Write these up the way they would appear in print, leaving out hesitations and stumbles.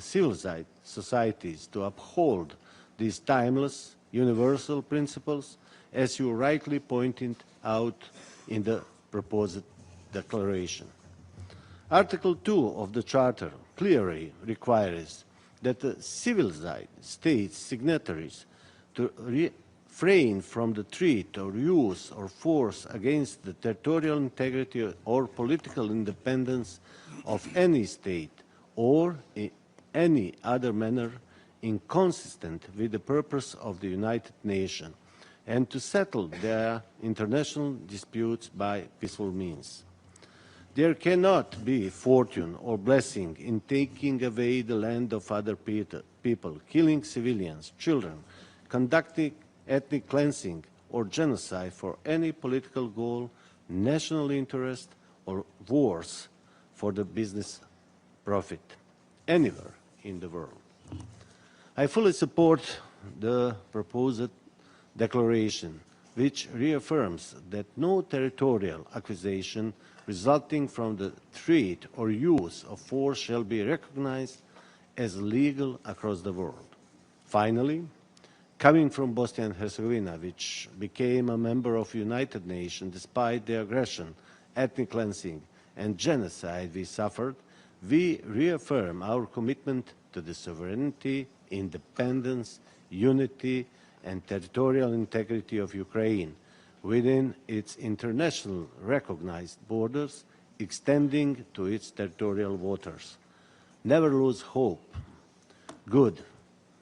civilized societies to uphold these timeless, universal principles, as you rightly pointed out in the proposed declaration. Article 2 of the Charter clearly requires that the civilized states signatories to refrain from the threat or use or force against the territorial integrity or political independence of any state or in any other manner inconsistent with the purpose of the United Nations, and to settle their international disputes by peaceful means. There cannot be fortune or blessing in taking away the land of other people, killing civilians, children, conducting ethnic cleansing or genocide for any political goal, national interest, or worse, for the business profit, anywhere in the world. I fully support the proposed declaration, which reaffirms that no territorial accusation resulting from the threat or use of force shall be recognized as legal across the world. Finally, coming from Bosnia and Herzegovina, which became a member of the United Nations despite the aggression, ethnic cleansing, and genocide we suffered, we reaffirm our commitment to the sovereignty, independence, unity, and territorial integrity of Ukraine within its international recognized borders, extending to its territorial waters. Never lose hope. Good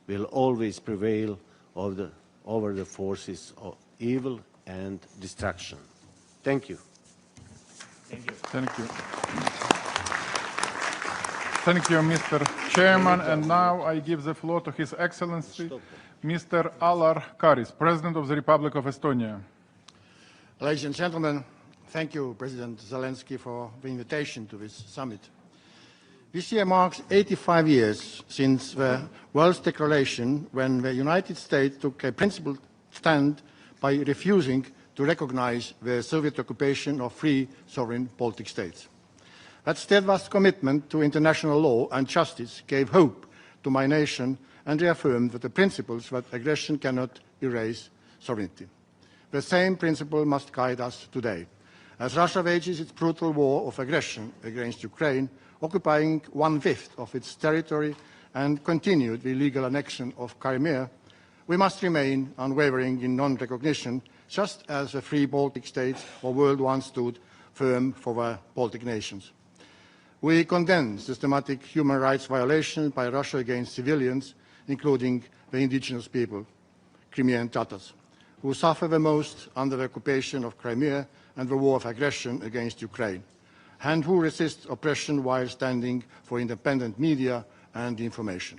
will always prevail over the forces of evil and destruction. Thank you. Thank you. Thank you. Thank you, Mr. Chairman. And now I give the floor to His Excellency, Mr. Alar Karis, President of the Republic of Estonia. Ladies and gentlemen, thank you, President Zelensky, for the invitation to this summit. This year marks 85 years since the World's Declaration, when the United States took a principled stand by refusing to recognize the Soviet occupation of three sovereign Baltic states. That steadfast commitment to international law and justice gave hope to my nation and reaffirmed that the principles that aggression cannot erase sovereignty. The same principle must guide us today, as Russia wages its brutal war of aggression against Ukraine, occupying 1/5 of its territory and continued the illegal annexion of Crimea. We must remain unwavering in non-recognition, just as the three Baltic states of World War stood firm for the Baltic nations. We condemn systematic human rights violations by Russia against civilians, including the indigenous people, Crimean Tatars, who suffer the most under the occupation of Crimea and the war of aggression against Ukraine, and who resist oppression while standing for independent media and information.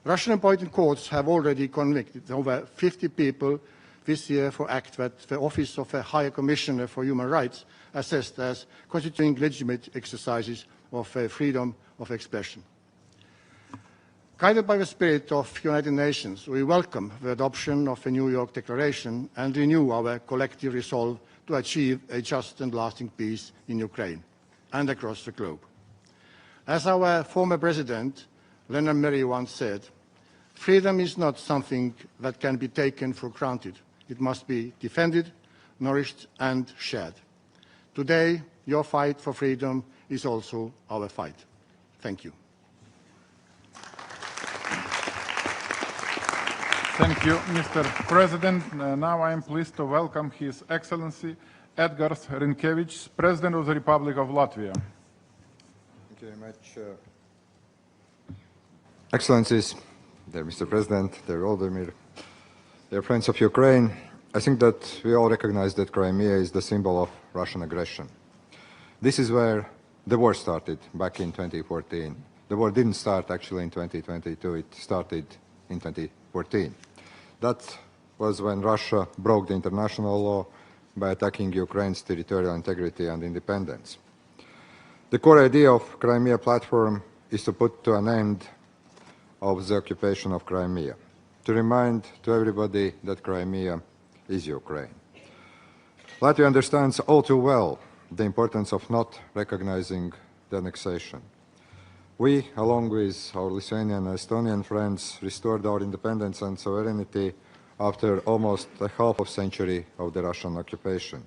Russian appointed courts have already convicted over 50 people this year for acts that the Office of the High Commissioner for Human Rights assessed as constituting legitimate exercises of freedom of expression. Guided by the spirit of the United Nations, we welcome the adoption of the New York Declaration and renew our collective resolve to achieve a just and lasting peace in Ukraine and across the globe. As our former president, Leonard Merry, once said, freedom is not something that can be taken for granted. It must be defended, nourished, and shared. Today, your fight for freedom is also our fight. Thank you. Thank you, Mr. President. Now I am pleased to welcome His Excellency Edgars Rinkēvičs, President of the Republic of Latvia. Thank you very much. Excellencies, dear Mr. President, dear Volodymyr, dear friends of Ukraine, I think that we all recognize that Crimea is the symbol of Russian aggression. This is where the war started back in 2014. The war didn't start actually in 2022, it started in 2014. That was when Russia broke the international law by attacking Ukraine's territorial integrity and independence. The core idea of Crimea Platform is to put to an end of the occupation of Crimea, to remind to everybody that Crimea is Ukraine. Latvia understands all too well the importance of not recognizing the annexation. We, along with our Lithuanian and Estonian friends, restored our independence and sovereignty after almost a half of a century of the Russian occupation.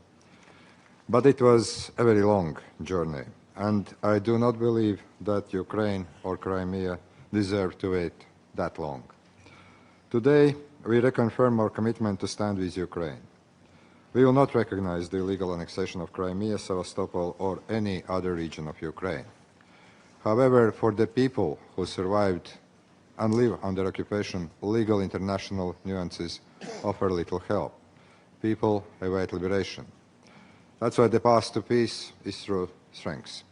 But it was a very long journey, and I do not believe that Ukraine or Crimea deserve to wait that long. Today, we reconfirm our commitment to stand with Ukraine. We will not recognize the illegal annexation of Crimea, Sevastopol, or any other region of Ukraine. However, for the people who survived and live under occupation, legal international nuances offer little help. People await liberation. That's why the path to peace is through strength.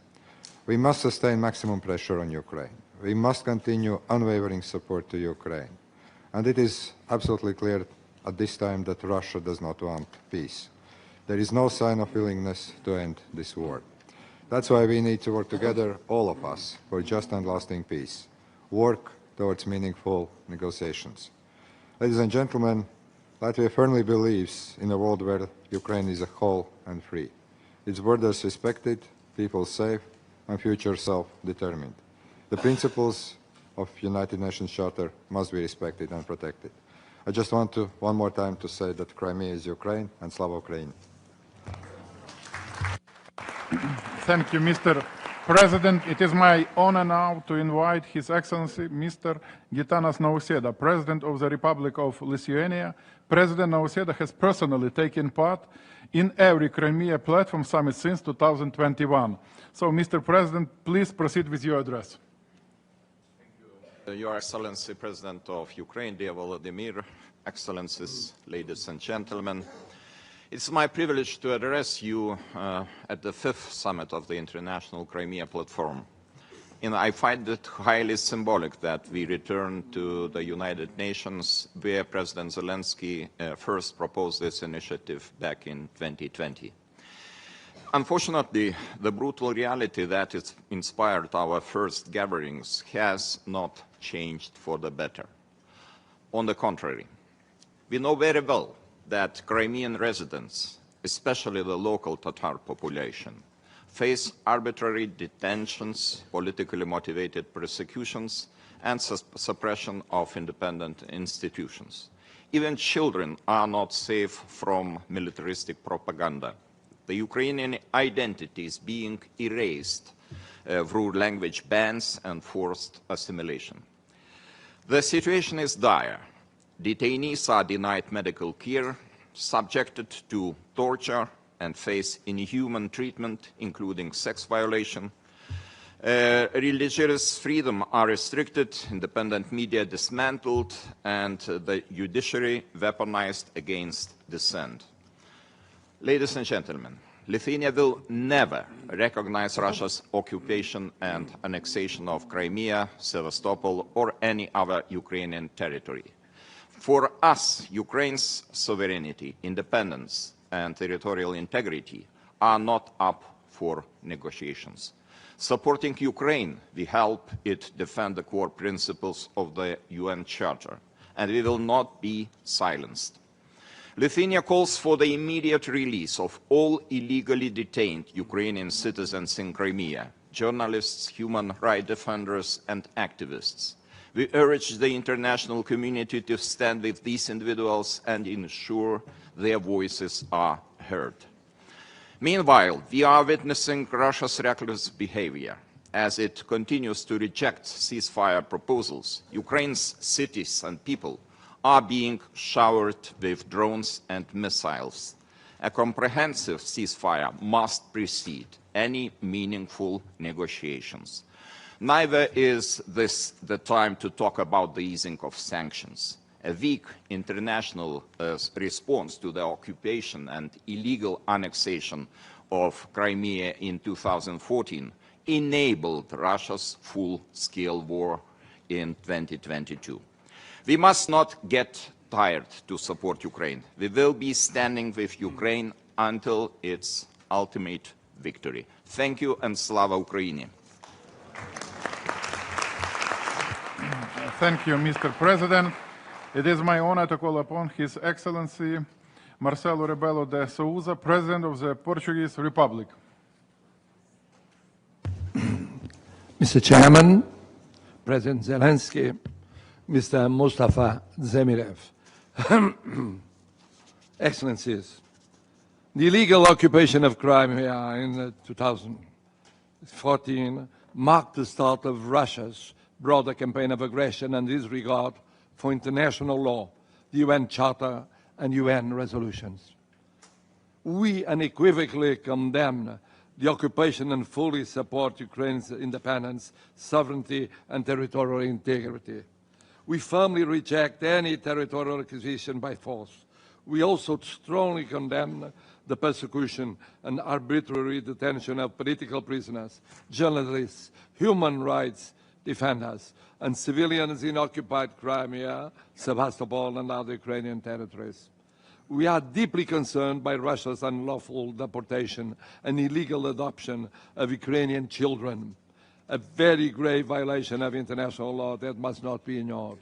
We must sustain maximum pressure on Ukraine. We must continue unwavering support to Ukraine. And it is absolutely clear at this time that Russia does not want peace. There is no sign of willingness to end this war. That's why we need to work together, all of us, for just and lasting peace. Work towards meaningful negotiations. Ladies and gentlemen, Latvia firmly believes in a world where Ukraine is a whole and free. Its borders respected, people safe, and future self-determined. The principles of United Nations Charter must be respected and protected. I just want to, one more time, to say that Crimea is Ukraine and Slava Ukraini. Thank you, Mr. President. It is my honor now to invite His Excellency Mr. Gitanas Nausėda, President of the Republic of Lithuania. President Nausėda has personally taken part in every Crimea Platform summit since 2021. So, Mr. President, please proceed with your address. Thank you, Your Excellency, President of Ukraine, dear Volodymyr, Excellencies, ladies and gentlemen. It's my privilege to address you at the 5th summit of the International Crimea Platform. And I find it highly symbolic that we return to the United Nations where President Zelensky first proposed this initiative back in 2020. Unfortunately, the brutal reality that has inspired our first gatherings has not changed for the better. On the contrary, we know very well that Crimean residents, especially the local Tatar population, face arbitrary detentions, politically motivated persecutions, and suppression of independent institutions. Even children are not safe from militaristic propaganda. The Ukrainian identity is being erased through language bans and forced assimilation. The situation is dire. Detainees are denied medical care, subjected to torture, and face inhuman treatment, including sex violation. Religious freedom are restricted, independent media dismantled, and the judiciary weaponized against dissent. Ladies and gentlemen, Lithuania will never recognize Russia's occupation and annexation of Crimea, Sevastopol, or any other Ukrainian territory. For us, Ukraine's sovereignty, independence, and territorial integrity are not up for negotiations. Supporting Ukraine, we help it defend the core principles of the UN Charter, and we will not be silenced. Lithuania calls for the immediate release of all illegally detained Ukrainian citizens in Crimea, journalists, human rights defenders, and activists. We urge the international community to stand with these individuals and ensure their voices are heard. Meanwhile, we are witnessing Russia's reckless behavior. As it continues to reject ceasefire proposals, Ukraine's cities and people are being showered with drones and missiles. A comprehensive ceasefire must precede any meaningful negotiations. Neither is this the time to talk about the easing of sanctions. A weak international response to the occupation and illegal annexation of Crimea in 2014 enabled Russia's full-scale war in 2022. We must not get tired to support Ukraine. We will be standing with Ukraine until its ultimate victory. Thank you, and Slava Ukraini. Thank you, Mr. President. It is my honor to call upon His Excellency Marcelo Rebelo de Sousa, President of the Portuguese Republic. Mr. Chairman, President Zelensky, Mr. Mustafa Zemirev. Excellencies, the illegal occupation of Crimea in 2014 marked the start of Russia's broader campaign of aggression and disregard for international law, the UN Charter and UN resolutions. We unequivocally condemn the occupation and fully support Ukraine's independence, sovereignty and territorial integrity. We firmly reject any territorial acquisition by force. We also strongly condemn the persecution and arbitrary detention of political prisoners, journalists, human rights defenders, and civilians in occupied Crimea, Sevastopol, and other Ukrainian territories. We are deeply concerned by Russia's unlawful deportation and illegal adoption of Ukrainian children, a very grave violation of international law that must not be ignored.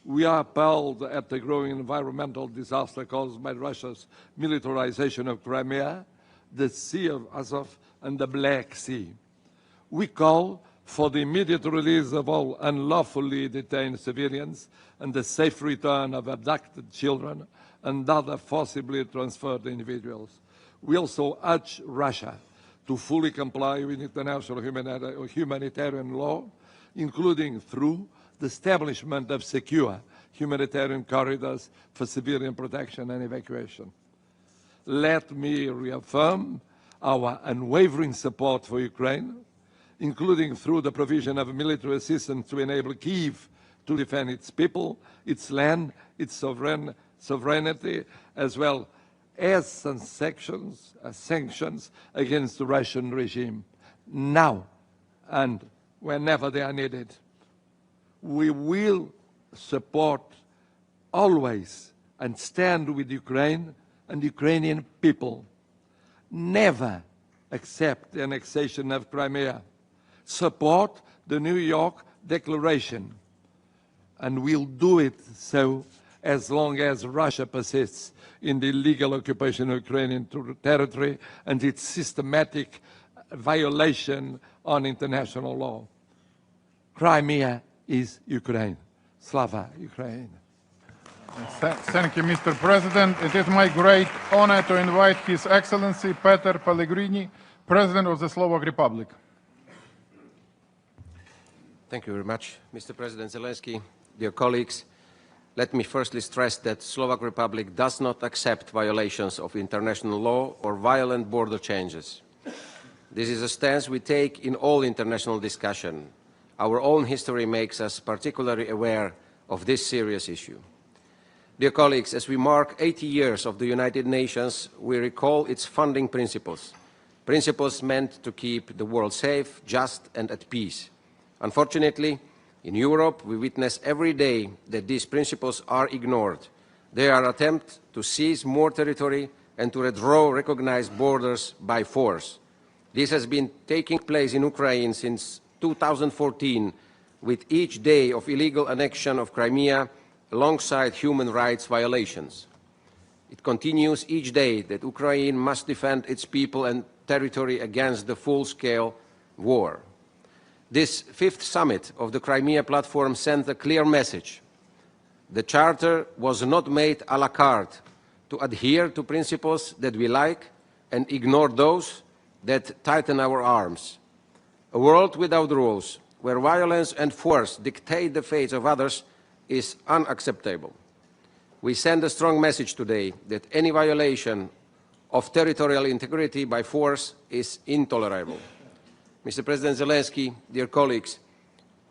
We are appalled at the growing environmental disaster caused by Russia's militarization of Crimea, the Sea of Azov, and the Black Sea. We call for the immediate release of all unlawfully detained civilians and the safe return of abducted children and other forcibly transferred individuals. We also urge Russia to fully comply with international humanitarian law, including through the establishment of secure humanitarian corridors for civilian protection and evacuation. Let me reaffirm our unwavering support for Ukraine, including through the provision of military assistance to enable Kyiv to defend its people, its land, its sovereignty, as well as sanctions against the Russian regime, now and whenever they are needed. We will support always and stand with Ukraine and the Ukrainian people. Never accept the annexation of Crimea. Support the New York Declaration, and we'll do it so as long as Russia persists in the illegal occupation of Ukrainian territory and its systematic violation on international law. Crimea is Ukraine. Slava Ukraine. Thank you, Mr. President. It is my great honor to invite His Excellency Peter Pellegrini, President of the Slovak Republic. Thank you very much, Mr. President Zelensky. Dear colleagues, let me firstly stress that the Slovak Republic does not accept violations of international law or violent border changes. This is a stance we take in all international discussion. Our own history makes us particularly aware of this serious issue. Dear colleagues, as we mark 80 years of the United Nations, we recall its founding principles, principles meant to keep the world safe, just and at peace. Unfortunately, in Europe, we witness every day that these principles are ignored. They are attempts to seize more territory and to redraw recognized borders by force. This has been taking place in Ukraine since 2014, with each day of illegal annexion of Crimea alongside human rights violations. It continues each day that Ukraine must defend its people and territory against the full-scale war. This fifth summit of the Crimea Platform sent a clear message. The Charter was not made à la carte to adhere to principles that we like and ignore those that tighten our arms. A world without rules, where violence and force dictate the fates of others, is unacceptable. We send a strong message today that any violation of territorial integrity by force is intolerable. Mr. President Zelensky, dear colleagues,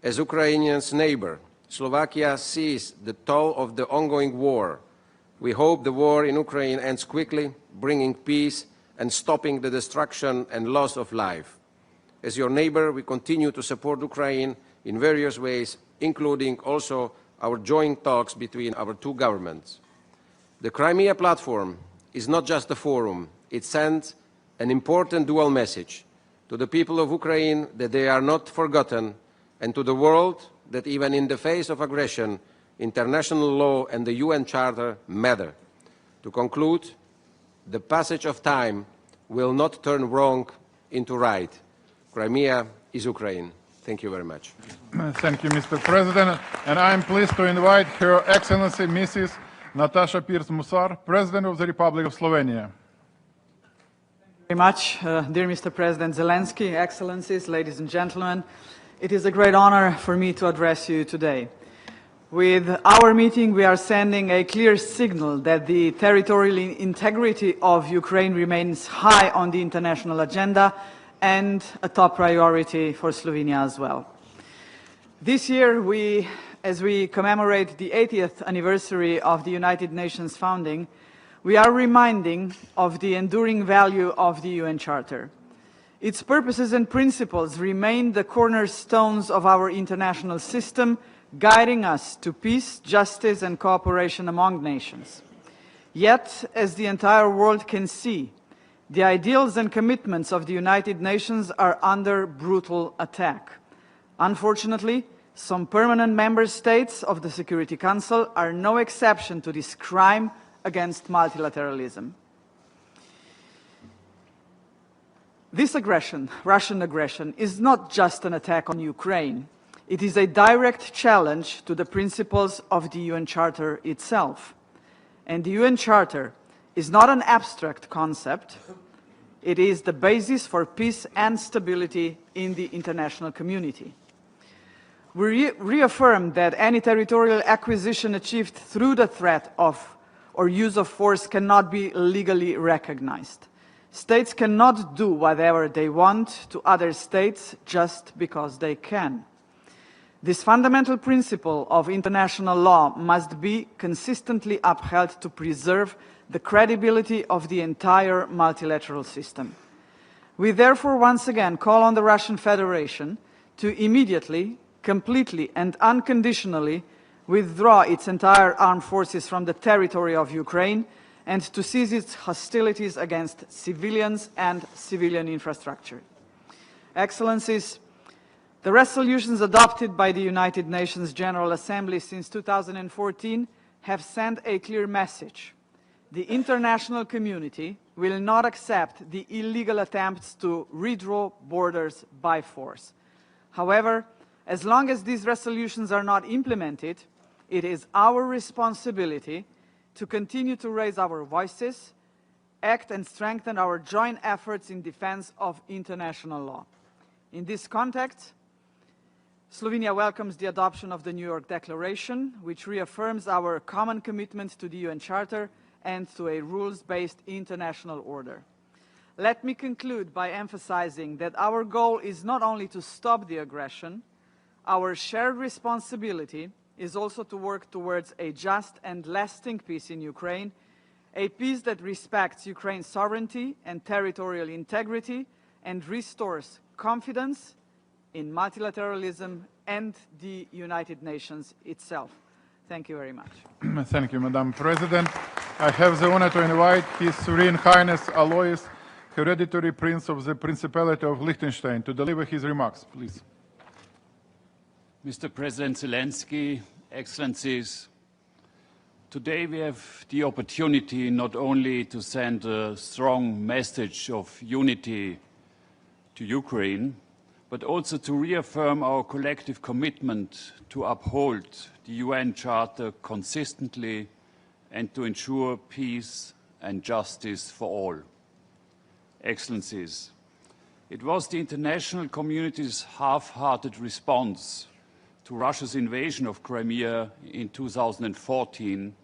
as Ukraine's neighbor, Slovakia sees the toll of the ongoing war. We hope the war in Ukraine ends quickly, bringing peace and stopping the destruction and loss of life. As your neighbor, we continue to support Ukraine in various ways, including also our joint talks between our two governments. The Crimea Platform is not just a forum. It sends an important dual message to the people of Ukraine that they are not forgotten, and to the world that even in the face of aggression, international law and the UN Charter matter. To conclude, the passage of time will not turn wrong into right. Crimea is Ukraine. Thank you very much. Thank you, Mr. President. And I'm pleased to invite Her Excellency Mrs. Natasha Pirc-Musar, President of the Republic of Slovenia. Very much, dear Mr. President Zelensky, Excellencies, ladies and gentlemen. It is a great honor for me to address you today. With our meeting, we are sending a clear signal that the territorial integrity of Ukraine remains high on the international agenda and a top priority for Slovenia as well. This year, as we commemorate the 80th anniversary of the United Nations founding, we are reminding of the enduring value of the UN Charter. Its purposes and principles remain the cornerstones of our international system, guiding us to peace, justice, and cooperation among nations. Yet, as the entire world can see, the ideals and commitments of the United Nations are under brutal attack. Unfortunately, some permanent member states of the Security Council are no exception to this crime against multilateralism. This aggression, Russian aggression, is not just an attack on Ukraine. It is a direct challenge to the principles of the UN Charter itself. And the UN Charter is not an abstract concept. It is the basis for peace and stability in the international community. We reaffirm that any territorial acquisition achieved through the threat of or use of force cannot be legally recognized. States cannot do whatever they want to other states just because they can. This fundamental principle of international law must be consistently upheld to preserve the credibility of the entire multilateral system. We therefore once again call on the Russian Federation to immediately, completely and unconditionally withdraw its entire armed forces from the territory of Ukraine and to cease its hostilities against civilians and civilian infrastructure. Excellencies, the resolutions adopted by the United Nations General Assembly since 2014 have sent a clear message. The international community will not accept the illegal attempts to redraw borders by force. However, as long as these resolutions are not implemented, it is our responsibility to continue to raise our voices, act and strengthen our joint efforts in defense of international law. In this context, Slovenia welcomes the adoption of the New York Declaration, which reaffirms our common commitment to the UN Charter and to a rules-based international order. Let me conclude by emphasizing that our goal is not only to stop the aggression, our shared responsibility is also to work towards a just and lasting peace in Ukraine, a peace that respects Ukraine's sovereignty and territorial integrity and restores confidence in multilateralism and the United Nations itself. Thank you very much. Thank you, Madam President. I have the honor to invite His Serene Highness Alois, Hereditary Prince of the Principality of Liechtenstein, to deliver his remarks, please. Mr. President Zelensky, Excellencies, today we have the opportunity not only to send a strong message of unity to Ukraine, but also to reaffirm our collective commitment to uphold the UN Charter consistently and to ensure peace and justice for all. Excellencies, it was the international community's half-hearted response to Russia's invasion of Crimea in 2014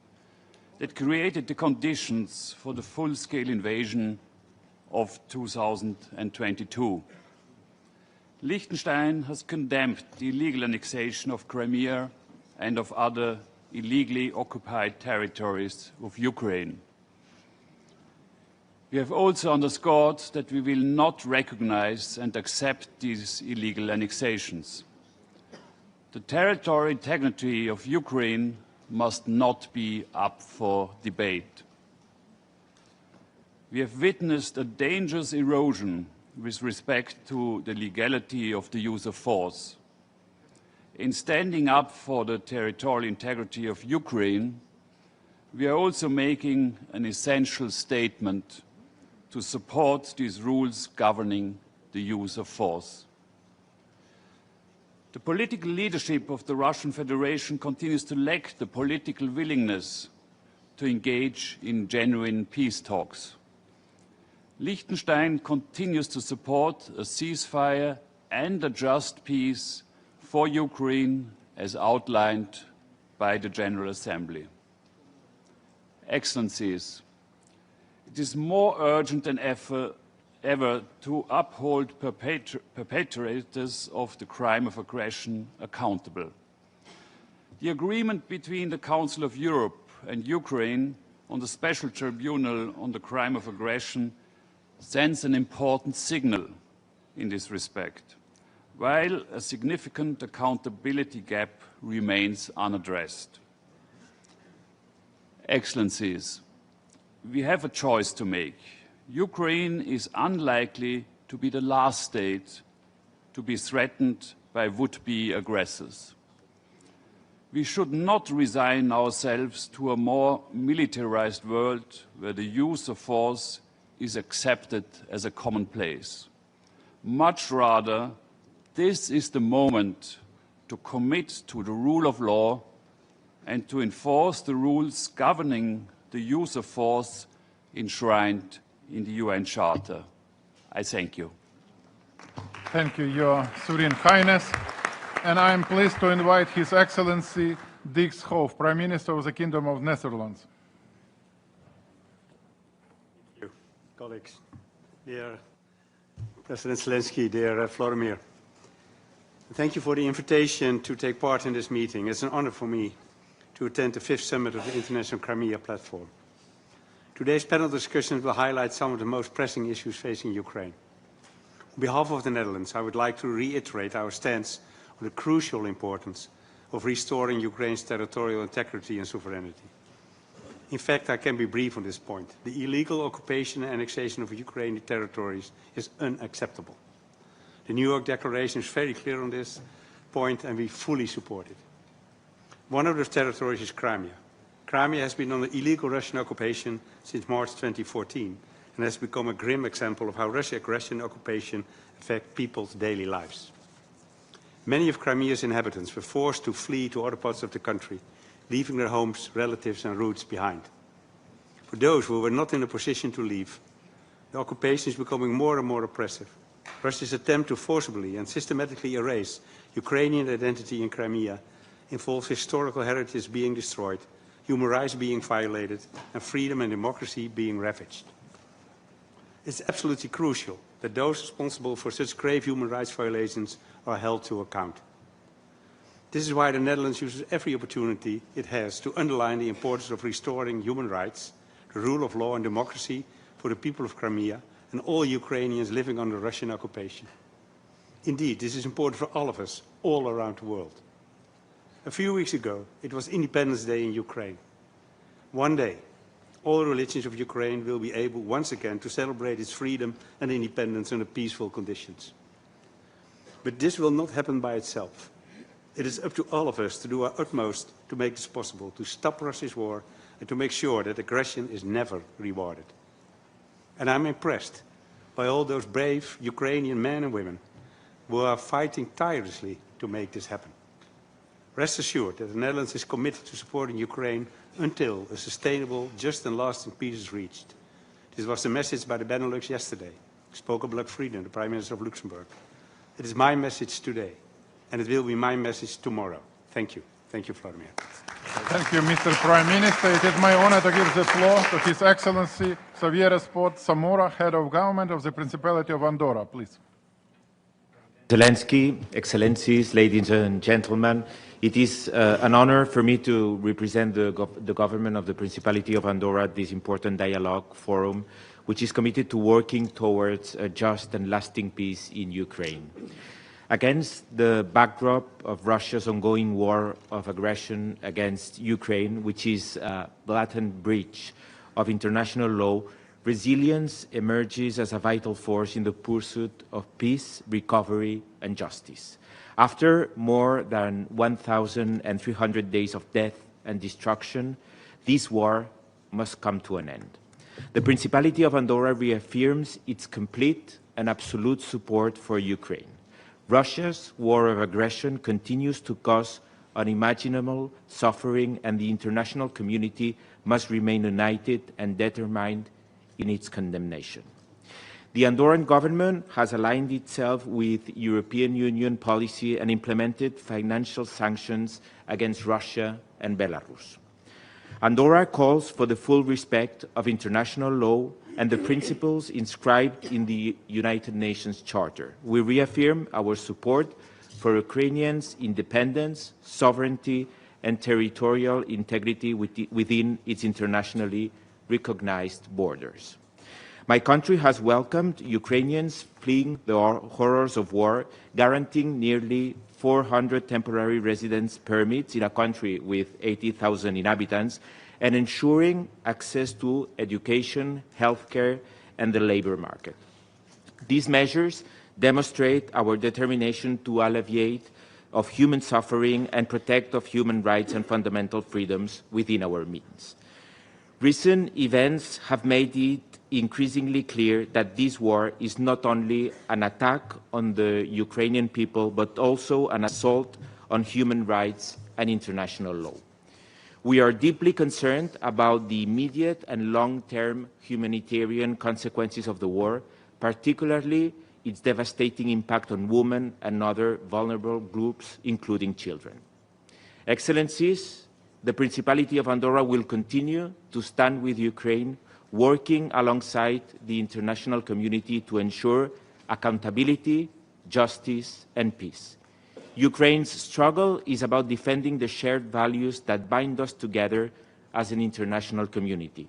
that created the conditions for the full-scale invasion of 2022. Liechtenstein has condemned the illegal annexation of Crimea and of other illegally occupied territories of Ukraine. We have also underscored that we will not recognize and accept these illegal annexations. The territorial integrity of Ukraine must not be up for debate. We have witnessed a dangerous erosion with respect to the legality of the use of force. In standing up for the territorial integrity of Ukraine, we are also making an essential statement to support these rules governing the use of force. The political leadership of the Russian Federation continues to lack the political willingness to engage in genuine peace talks. Liechtenstein continues to support a ceasefire and a just peace for Ukraine as outlined by the General Assembly. Excellencies, it is more urgent than ever to uphold perpetrators of the crime of aggression accountable. The agreement between the Council of Europe and Ukraine on the Special Tribunal on the crime of aggression sends an important signal in this respect, while a significant accountability gap remains unaddressed. Excellencies, we have a choice to make. Ukraine is unlikely to be the last state to be threatened by would-be aggressors. We should not resign ourselves to a more militarized world where the use of force is accepted as a commonplace. Much rather, this is the moment to commit to the rule of law and to enforce the rules governing the use of force enshrined in the UN Charter. I thank you. Thank you, Your Serene Highness. And I am pleased to invite His Excellency Dick Schoof, Prime Minister of the Kingdom of Netherlands. Thank you, colleagues. Dear President Zelensky, dear Volodymyr, thank you for the invitation to take part in this meeting. It's an honor for me to attend the 5th summit of the International Crimea Platform. Today's panel discussions will highlight some of the most pressing issues facing Ukraine. On behalf of the Netherlands, I would like to reiterate our stance on the crucial importance of restoring Ukraine's territorial integrity and sovereignty. In fact, I can be brief on this point. The illegal occupation and annexation of Ukrainian territories is unacceptable. The New York Declaration is very clear on this point, and we fully support it. One of those territories is Crimea. Crimea has been under illegal Russian occupation since March 2014 and has become a grim example of how Russian aggression and occupation affect people's daily lives. Many of Crimea's inhabitants were forced to flee to other parts of the country, leaving their homes, relatives and roots behind. For those who were not in a position to leave, the occupation is becoming more and more oppressive. Russia's attempt to forcibly and systematically erase Ukrainian identity in Crimea involves historical heritage being destroyed, human rights being violated, and freedom and democracy being ravaged. It's absolutely crucial that those responsible for such grave human rights violations are held to account. This is why the Netherlands uses every opportunity it has to underline the importance of restoring human rights, the rule of law and democracy for the people of Crimea and all Ukrainians living under Russian occupation. Indeed, this is important for all of us, all around the world. A few weeks ago, it was Independence Day in Ukraine. One day, all religions of Ukraine will be able once again to celebrate its freedom and independence under peaceful conditions. But this will not happen by itself. It is up to all of us to do our utmost to make this possible, to stop Russia's war and to make sure that aggression is never rewarded. And I'm impressed by all those brave Ukrainian men and women who are fighting tirelessly to make this happen. Rest assured that the Netherlands is committed to supporting Ukraine until a sustainable, just and lasting peace is reached. This was the message by the Benelux yesterday. Spoke of Frieden, the Prime Minister of Luxembourg. It is my message today, and it will be my message tomorrow. Thank you. Thank you, Volodymyr. Thank you, Mr. Prime Minister. It is my honor to give the floor to His Excellency Xavier Spot Zamora, Head of Government of the Principality of Andorra, please. Zelensky, Excellencies, ladies and gentlemen, it is an honor for me to represent the government of the Principality of Andorra at this important dialogue forum, which is committed to working towards a just and lasting peace in Ukraine. Against the backdrop of Russia's ongoing war of aggression against Ukraine, which is a blatant breach of international law, resilience emerges as a vital force in the pursuit of peace, recovery, and justice. After more than 1,300 days of death and destruction, this war must come to an end. The Principality of Andorra reaffirms its complete and absolute support for Ukraine. Russia's war of aggression continues to cause unimaginable suffering, and the international community must remain united and determined in its condemnation. The Andorran government has aligned itself with European Union policy and implemented financial sanctions against Russia and Belarus. Andorra calls for the full respect of international law and the principles inscribed in the United Nations Charter. We reaffirm our support for Ukrainians' independence, sovereignty, and territorial integrity within its internationally recognized borders. My country has welcomed Ukrainians fleeing the horrors of war, guaranteeing nearly 400 temporary residence permits in a country with 80,000 inhabitants, and ensuring access to education, healthcare, and the labor market. These measures demonstrate our determination to alleviate of human suffering and protect of human rights and fundamental freedoms within our means. Recent events have made it increasingly clear that this war is not only an attack on the Ukrainian people, but also an assault on human rights and international law. We are deeply concerned about the immediate and long-term humanitarian consequences of the war, particularly its devastating impact on women and other vulnerable groups, including children. Excellencies, the Principality of Andorra will continue to stand with Ukraine, working alongside the international community to ensure accountability, justice, and peace. Ukraine's struggle is about defending the shared values that bind us together as an international community.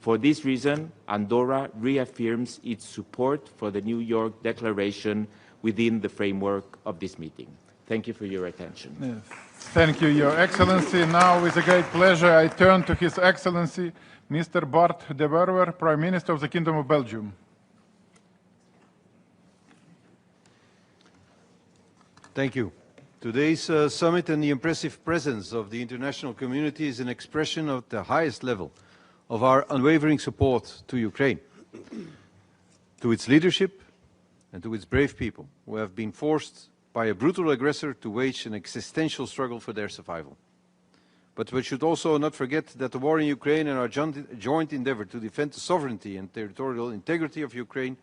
For this reason, Andorra reaffirms its support for the New York Declaration within the framework of this meeting. Thank you for your attention. Yes. Thank you, Your Excellency. Now, with a great pleasure, I turn to His Excellency, Mr. Bart de Wever, Prime Minister of the Kingdom of Belgium. Thank you. Today's summit and the impressive presence of the international community is an expression of the highest level of our unwavering support to Ukraine, to its leadership and to its brave people who have been forced by a brutal aggressor to wage an existential struggle for their survival. But we should also not forget that the war in Ukraine and our joint endeavor to defend the sovereignty and territorial integrity of Ukraine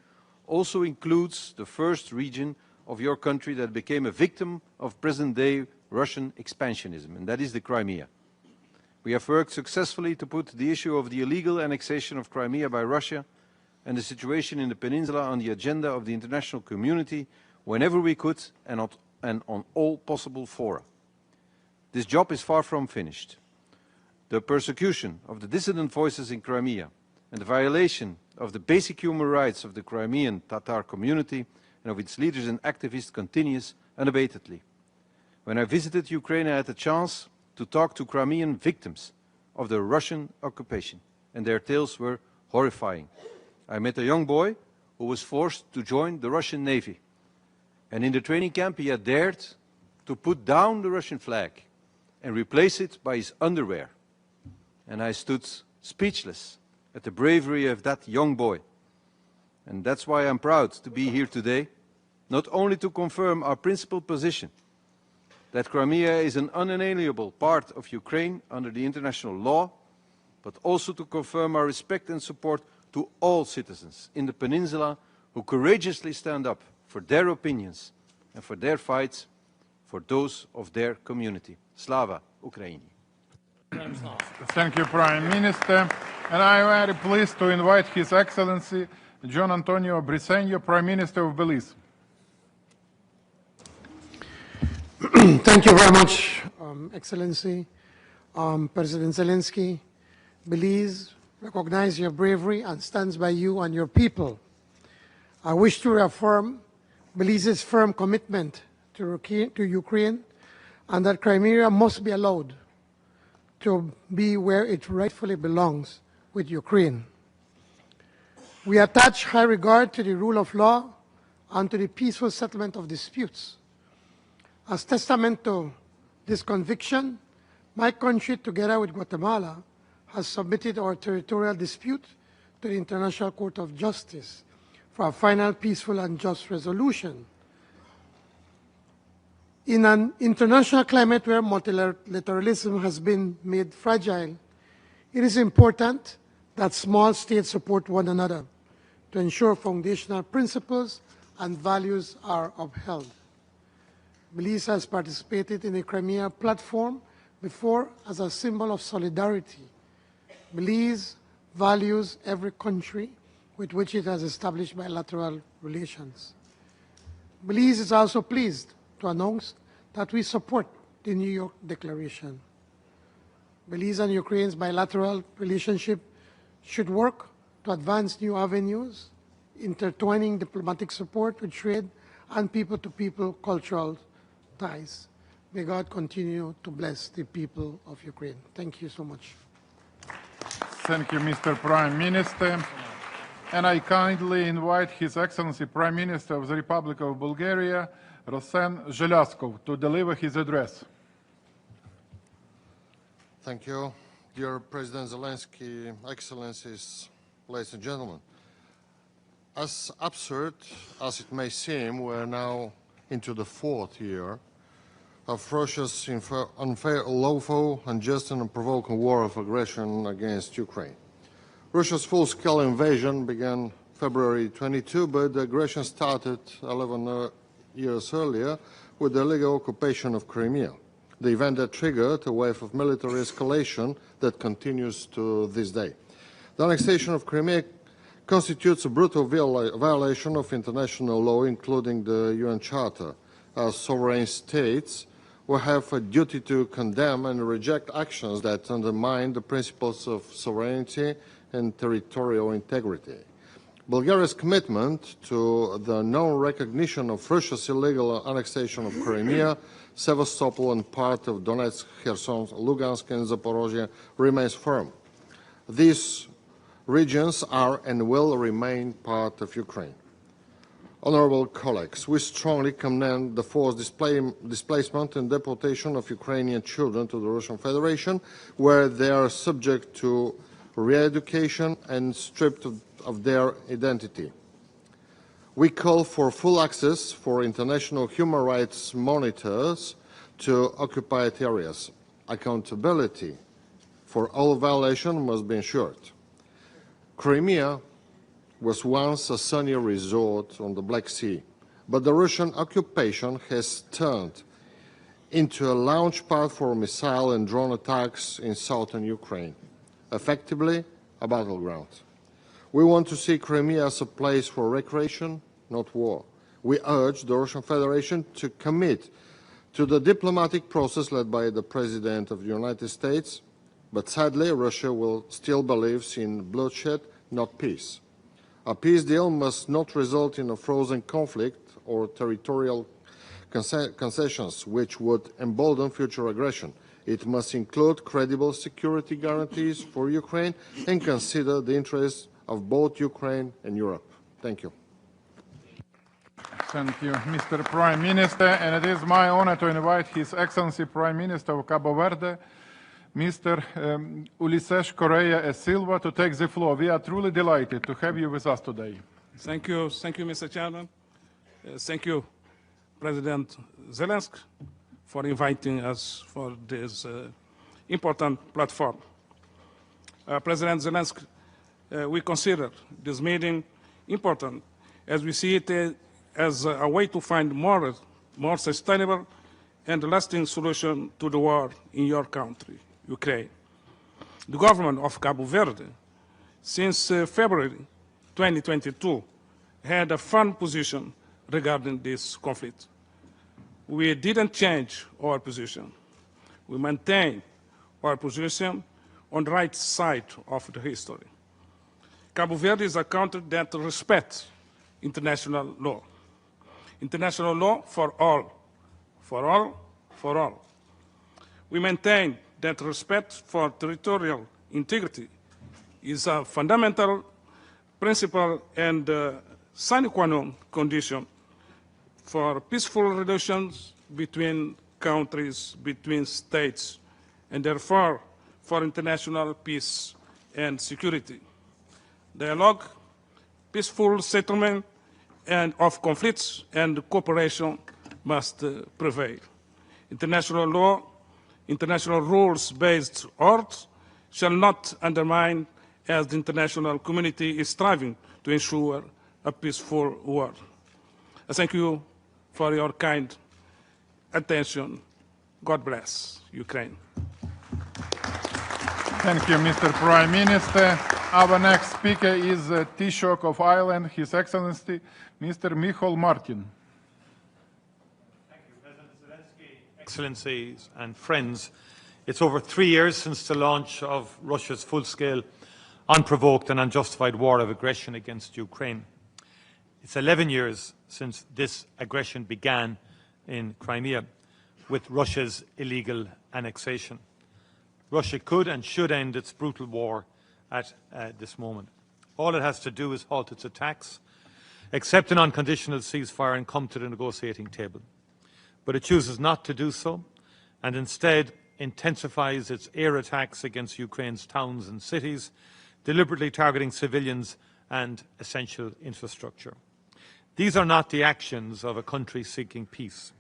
also includes the first region of your country that became a victim of present-day Russian expansionism, and that is the Crimea. We have worked successfully to put the issue of the illegal annexation of Crimea by Russia and the situation in the peninsula on the agenda of the international community whenever we could and on all possible fora. This job is far from finished. The persecution of the dissident voices in Crimea and the violation of the basic human rights of the Crimean Tatar community and of its leaders and activists continues unabatedly. When I visited Ukraine, I had the chance to talk to Crimean victims of the Russian occupation, and their tales were horrifying. I met a young boy who was forced to join the Russian Navy, and in the training camp he had dared to put down the Russian flag and replace it by his underwear. And I stood speechless at the bravery of that young boy. And that's why I'm proud to be here today, not only to confirm our principal position that Crimea is an unalienable part of Ukraine under the international law, but also to confirm our respect and support to all citizens in the peninsula who courageously stand up for their opinions and for their fights for those of their community. Slava Ukraini. Thank you, Prime Minister. And I am very pleased to invite His Excellency John Antonio Briceño, Prime Minister of Belize. Thank you very much, Excellency. President Zelensky. Belize recognizes your bravery and stands by you and your people. I wish to reaffirm Belize's firm commitment to Ukraine and that Crimea must be allowed to be where it rightfully belongs, with Ukraine. We attach high regard to the rule of law and to the peaceful settlement of disputes. As testament to this conviction, my country, together with Guatemala, has submitted our territorial dispute to the International Court of Justice for a final peaceful and just resolution. In an international climate where multilateralism has been made fragile, it is important that small states support one another to ensure foundational principles and values are upheld. Belize has participated in the Crimea Platform before as a symbol of solidarity. Belize values every country with which it has established bilateral relations. Belize is also pleased to announce that we support the New York Declaration. Belize and Ukraine's bilateral relationship should work to advance new avenues, intertwining diplomatic support with trade and people-to-people cultural ties. May God continue to bless the people of Ukraine. Thank you so much. Thank you, Mr. Prime Minister. And I kindly invite His Excellency Prime Minister of the Republic of Bulgaria, Rosen Zhelyazkov, to deliver his address. Thank you. Dear President Zelensky, Excellencies, ladies and gentlemen. As absurd as it may seem, we're now into the 4th year of Russia's unfair, lawful, unjust and unprovoked war of aggression against Ukraine. Russia's full-scale invasion began February 22, but the aggression started 11 years earlier with the illegal occupation of Crimea, the event that triggered a wave of military escalation that continues to this day. The annexation of Crimea constitutes a brutal violation of international law, including the UN Charter. As sovereign states, we have a duty to condemn and reject actions that undermine the principles of sovereignty and territorial integrity. Bulgaria's commitment to the non-recognition of Russia's illegal annexation of Crimea, Sevastopol and part of Donetsk, Kherson, Lugansk and Zaporozhye remains firm. These regions are and will remain part of Ukraine. Honourable colleagues, we strongly condemn the forced displacement and deportation of Ukrainian children to the Russian Federation, where they are subject to re-education and stripped of their identity. We call for full access for international human rights monitors to occupied areas. Accountability for all violations must be ensured. Crimea was once a sunny resort on the Black Sea, but the Russian occupation has turned into a launch pad for missile and drone attacks in southern Ukraine, effectively a battleground. We want to see Crimea as a place for recreation, not war. We urge the Russian Federation to commit to the diplomatic process led by the President of the United States, but sadly Russia still believes in bloodshed, not peace. A peace deal must not result in a frozen conflict or territorial concessions which would embolden future aggression. It must include credible security guarantees for Ukraine and consider the interests of both Ukraine and Europe. Thank you. Thank you, Mr. Prime Minister. And it is my honor to invite His Excellency Prime Minister of Cabo Verde, Mr. Ulises Correa e Silva, to take the floor. We are truly delighted to have you with us today. Thank you, Mr. Chairman. Thank you, President Zelensky, for inviting us for this important platform. President Zelensky, we consider this meeting important as we see it as a way to find more sustainable and lasting solution to the war in your country, Ukraine. The government of Cabo Verde, since February 2022, had a firm position regarding this conflict. We didn't change our position. We maintained our position on the right side of the history. Cabo Verde is a country that respects international law. International law for all, for all, for all. We maintain that respect for territorial integrity is a fundamental principle and sine qua non condition for peaceful relations between countries, between states, and therefore for international peace and security. Dialogue, peaceful settlement and of conflicts and cooperation must prevail. International law, international rules-based order shall not undermine as the international community is striving to ensure a peaceful world. I thank you for your kind attention. God bless Ukraine. Thank you, Mr. Prime Minister. Our next speaker is Taoiseach of Ireland, His Excellency, Mr. Micheál Martin. Thank you, President Zelensky, Excellencies and friends. It's over 3 years since the launch of Russia's full-scale, unprovoked and unjustified war of aggression against Ukraine. It's 11 years since this aggression began in Crimea with Russia's illegal annexation. Russia could and should end its brutal war at this moment. All it has to do is halt its attacks, accept an unconditional ceasefire and come to the negotiating table. But it chooses not to do so and instead intensifies its air attacks against Ukraine's towns and cities, deliberately targeting civilians and essential infrastructure. These are not the actions of a country seeking peace.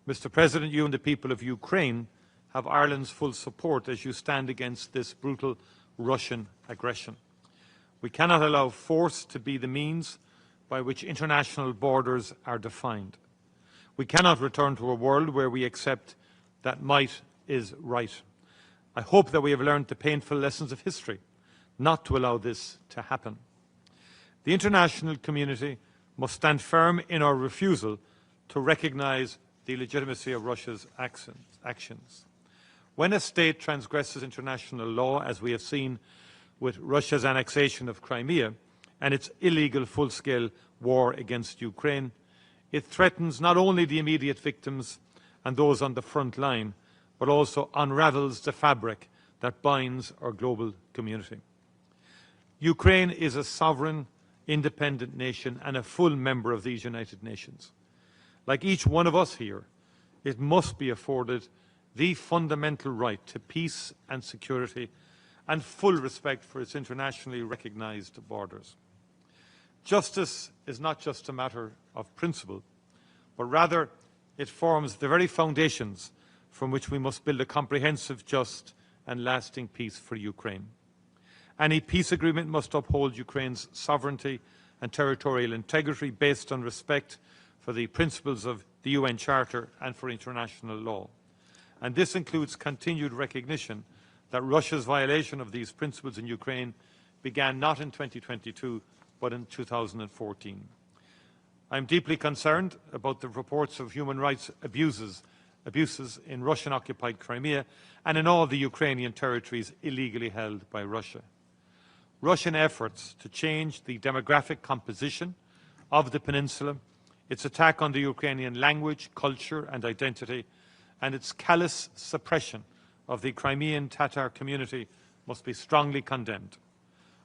Mr. President, you and the people of Ukraine have Ireland's full support as you stand against this brutal Russian aggression. We cannot allow force to be the means by which international borders are defined. We cannot return to a world where we accept that might is right. I hope that we have learned the painful lessons of history not to allow this to happen. The international community must stand firm in our refusal to recognise the legitimacy of Russia's actions. When a state transgresses international law, as we have seen with Russia's annexation of Crimea and its illegal full-scale war against Ukraine, it threatens not only the immediate victims and those on the front line, but also unravels the fabric that binds our global community. Ukraine is a sovereign, independent nation and a full member of these United Nations. Like each one of us here, it must be afforded the fundamental right to peace and security and full respect for its internationally recognised borders. Justice is not just a matter of principle, but rather it forms the very foundations from which we must build a comprehensive, just and lasting peace for Ukraine. Any peace agreement must uphold Ukraine's sovereignty and territorial integrity based on respect for the principles of the UN Charter and for international law. And this includes continued recognition that Russia's violation of these principles in Ukraine began not in 2022, but in 2014. I am deeply concerned about the reports of human rights abuses in Russian-occupied Crimea and in all the Ukrainian territories illegally held by Russia. Russian efforts to change the demographic composition of the peninsula, its attack on the Ukrainian language, culture and identity, and its callous suppression of the Crimean Tatar community must be strongly condemned.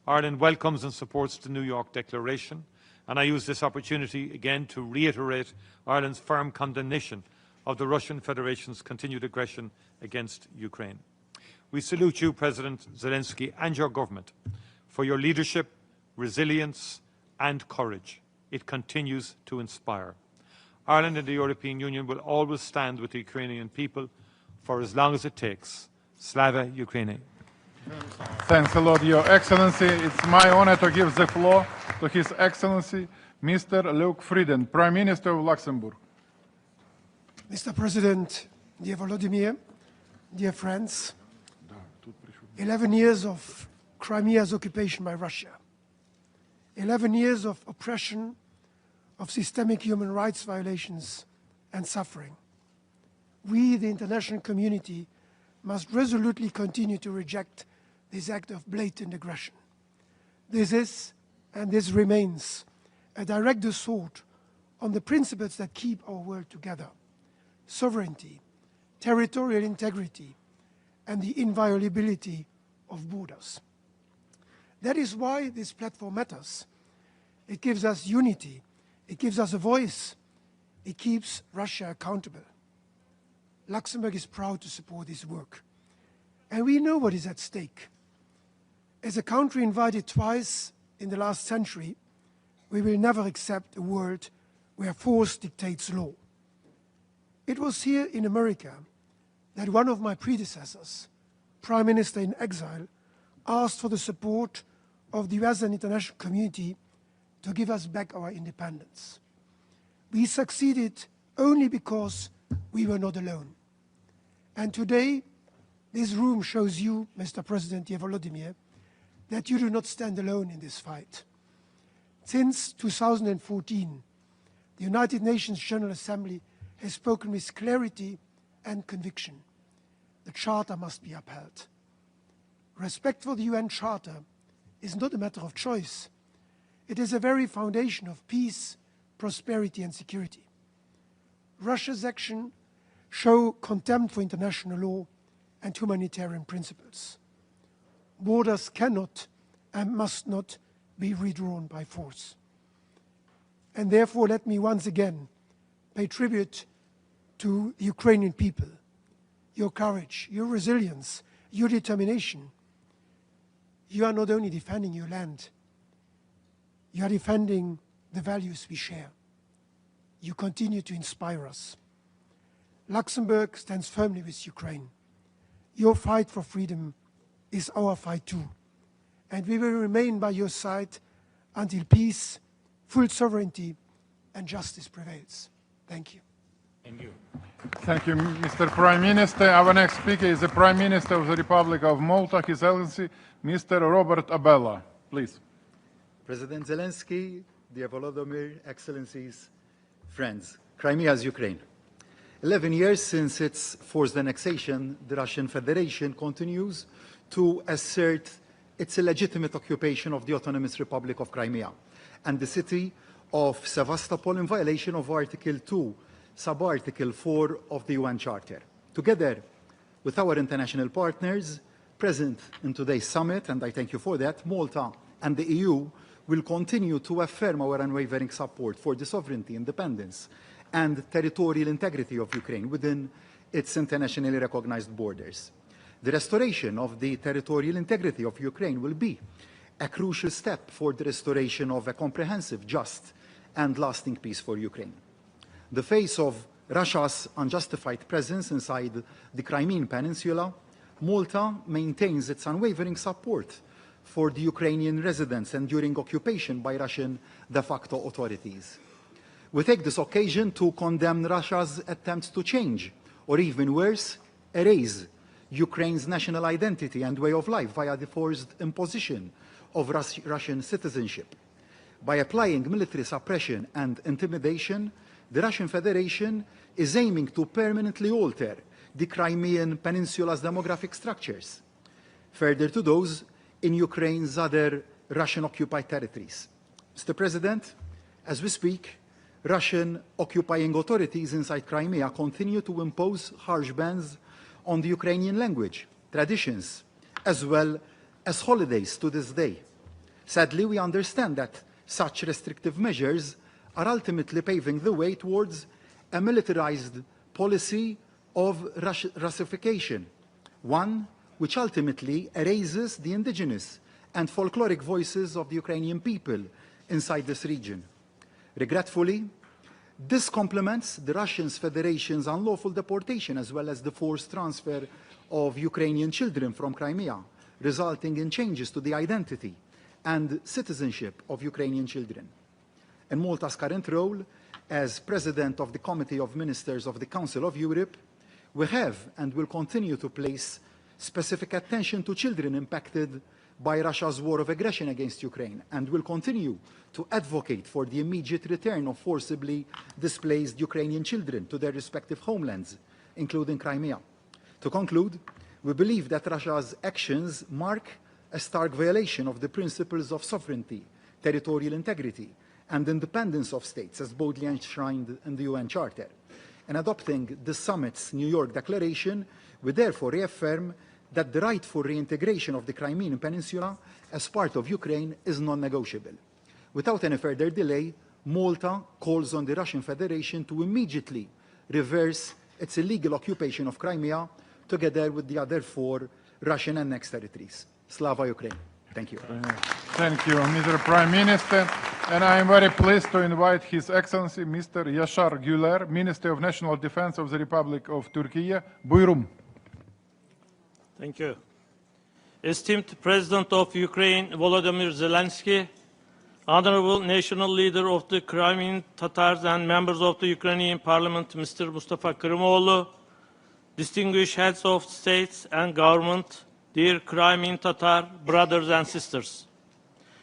Ireland welcomes and supports the New York Declaration, and I use this opportunity again to reiterate Ireland's firm condemnation of the Russian Federation's continued aggression against Ukraine. We salute you, President Zelensky, and your government for your leadership, resilience and courage. It continues to inspire. Ireland and the European Union will always stand with the Ukrainian people for as long as it takes. Slava Ukraini. Thanks a lot, Your Excellency. It's my honor to give the floor to His Excellency, Mr. Luc Frieden, Prime Minister of Luxembourg. Mr. President, dear Volodymyr, dear friends, 11 years of Crimea's occupation by Russia, 11 years of oppression, of systemic human rights violations and suffering. We, the international community, must resolutely continue to reject this act of blatant aggression. This is, and this remains, a direct assault on the principles that keep our world together: sovereignty, territorial integrity, and the inviolability of borders. That is why this platform matters. It gives us unity, it gives us a voice, it keeps Russia accountable. Luxembourg is proud to support this work, and we know what is at stake. As a country invaded twice in the last century, we will never accept a world where force dictates law. It was here in America that one of my predecessors, Prime Minister in exile, asked for the support of the US and international community to give us back our independence. We succeeded only because we were not alone. And today, this room shows you, Mr. President Volodymyr, that you do not stand alone in this fight. Since 2014, the United Nations General Assembly has spoken with clarity and conviction. The Charter must be upheld. Respect for the UN Charter is not a matter of choice. It is a very foundation of peace, prosperity, and security. Russia's action show contempt for international law and humanitarian principles. Borders cannot and must not be redrawn by force. And therefore, let me once again pay tribute to the Ukrainian people, your courage, your resilience, your determination. You are not only defending your land, you are defending the values we share. You continue to inspire us. Luxembourg stands firmly with Ukraine. Your fight for freedom is our fight too. And we will remain by your side until peace, full sovereignty, and justice prevails. Thank you. Thank you. Thank you, Mr. Prime Minister. Our next speaker is the Prime Minister of the Republic of Malta, His Excellency, Mr. Robert Abella. Please. President Zelensky, dear Volodymyr, Excellencies, friends, Crimea is Ukraine. 11 years since its forced annexation, the Russian Federation continues to assert its illegitimate occupation of the Autonomous Republic of Crimea and the city of Sevastopol in violation of Article 2, Sub-Article 4 of the UN Charter. Together with our international partners present in today's summit, and I thank you for that, Malta and the EU will continue to affirm our unwavering support for the sovereignty, independence, and territorial integrity of Ukraine within its internationally recognized borders. The restoration of the territorial integrity of Ukraine will be a crucial step for the restoration of a comprehensive, just, and lasting peace for Ukraine. The face of Russia's unjustified presence inside the Crimean Peninsula, Malta maintains its unwavering support for the Ukrainian residents enduring occupation by Russian de facto authorities. We take this occasion to condemn Russia's attempts to change, or even worse, erase Ukraine's national identity and way of life via the forced imposition of Russian citizenship. By applying military suppression and intimidation, the Russian Federation is aiming to permanently alter the Crimean Peninsula's demographic structures, further to those in Ukraine's other Russian-occupied territories. Mr. President, as we speak, Russian occupying authorities inside Crimea continue to impose harsh bans on the Ukrainian language, traditions, as well as holidays to this day. Sadly, we understand that such restrictive measures are ultimately paving the way towards a militarized policy of Russification, one which ultimately erases the indigenous and folkloric voices of the Ukrainian people inside this region. Regretfully, this complements the Russian Federation's unlawful deportation as well as the forced transfer of Ukrainian children from Crimea, resulting in changes to the identity and citizenship of Ukrainian children. In Malta's current role as President of the Committee of Ministers of the Council of Europe, we have and will continue to place specific attention to children impacted by Russia's war of aggression against Ukraine, and will continue to advocate for the immediate return of forcibly displaced Ukrainian children to their respective homelands, including Crimea. To conclude, we believe that Russia's actions mark a stark violation of the principles of sovereignty, territorial integrity, and independence of states, as boldly enshrined in the UN Charter. In adopting the summit's New York Declaration, we therefore reaffirm that the right for reintegration of the Crimean Peninsula as part of Ukraine is non-negotiable. Without any further delay, Malta calls on the Russian Federation to immediately reverse its illegal occupation of Crimea, together with the other 4 Russian annexed territories. Slava Ukraine. Thank you. Thank you, Mr. Prime Minister. And I am very pleased to invite His Excellency Mr. Yaşar Güler, Minister of National Defense of the Republic of Turkey. Buyurun. Thank you. Esteemed President of Ukraine, Volodymyr Zelensky, Honorable National Leader of the Crimean Tatars and members of the Ukrainian Parliament, Mr. Mustafa Kerimoglu, distinguished heads of states and government, dear Crimean Tatar brothers and sisters.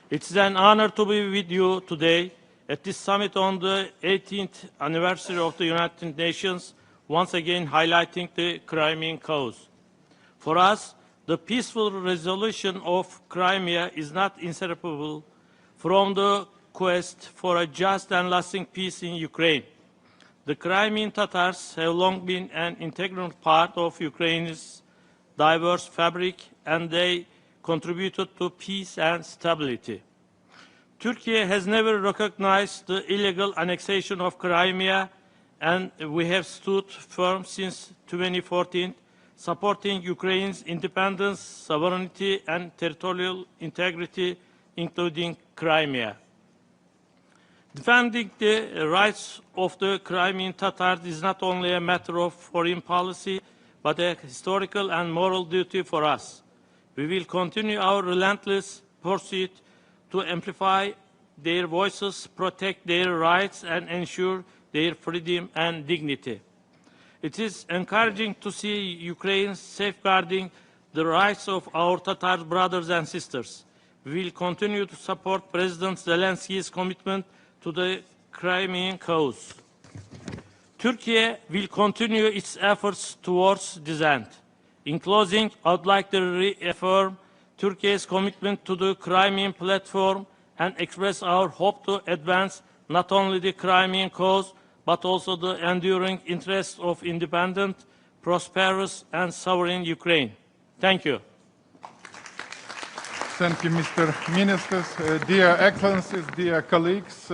It is an honor to be with you today at this summit on the 18th anniversary of the United Nations, once again highlighting the Crimean cause. For us, the peaceful resolution of Crimea is not inseparable from the quest for a just and lasting peace in Ukraine. The Crimean Tatars have long been an integral part of Ukraine's diverse fabric, and they contributed to peace and stability. Turkey has never recognized the illegal annexation of Crimea, and we have stood firm since 2014, supporting Ukraine's independence, sovereignty, and territorial integrity, including Crimea. Defending the rights of the Crimean Tatars is not only a matter of foreign policy, but a historical and moral duty for us. We will continue our relentless pursuit to amplify their voices, protect their rights, and ensure their freedom and dignity. It is encouraging to see Ukraine safeguarding the rights of our Tatar brothers and sisters. We will continue to support President Zelensky's commitment to the Crimean cause. Turkey will continue its efforts towards this end. In closing, I would like to reaffirm Turkey's commitment to the Crimean Platform and express our hope to advance not only the Crimean cause, but also the enduring interests of independent, prosperous, and sovereign Ukraine. Thank you. Thank you, Mr. Ministers. Dear Excellencies, dear colleagues,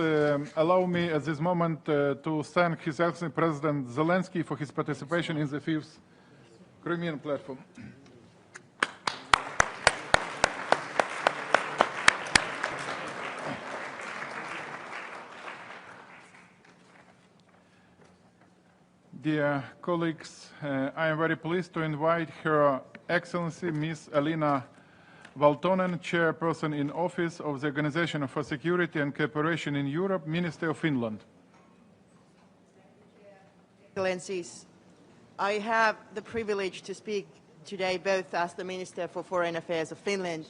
allow me at this moment to thank His Excellency President Zelensky for his participation in the 5th Crimean Platform. Dear colleagues, I am very pleased to invite Her Excellency Ms. Elina Valtonen, Chairperson in Office of the Organization for Security and Cooperation in Europe, Minister of Finland. Excellencies, I have the privilege to speak today both as the Minister for Foreign Affairs of Finland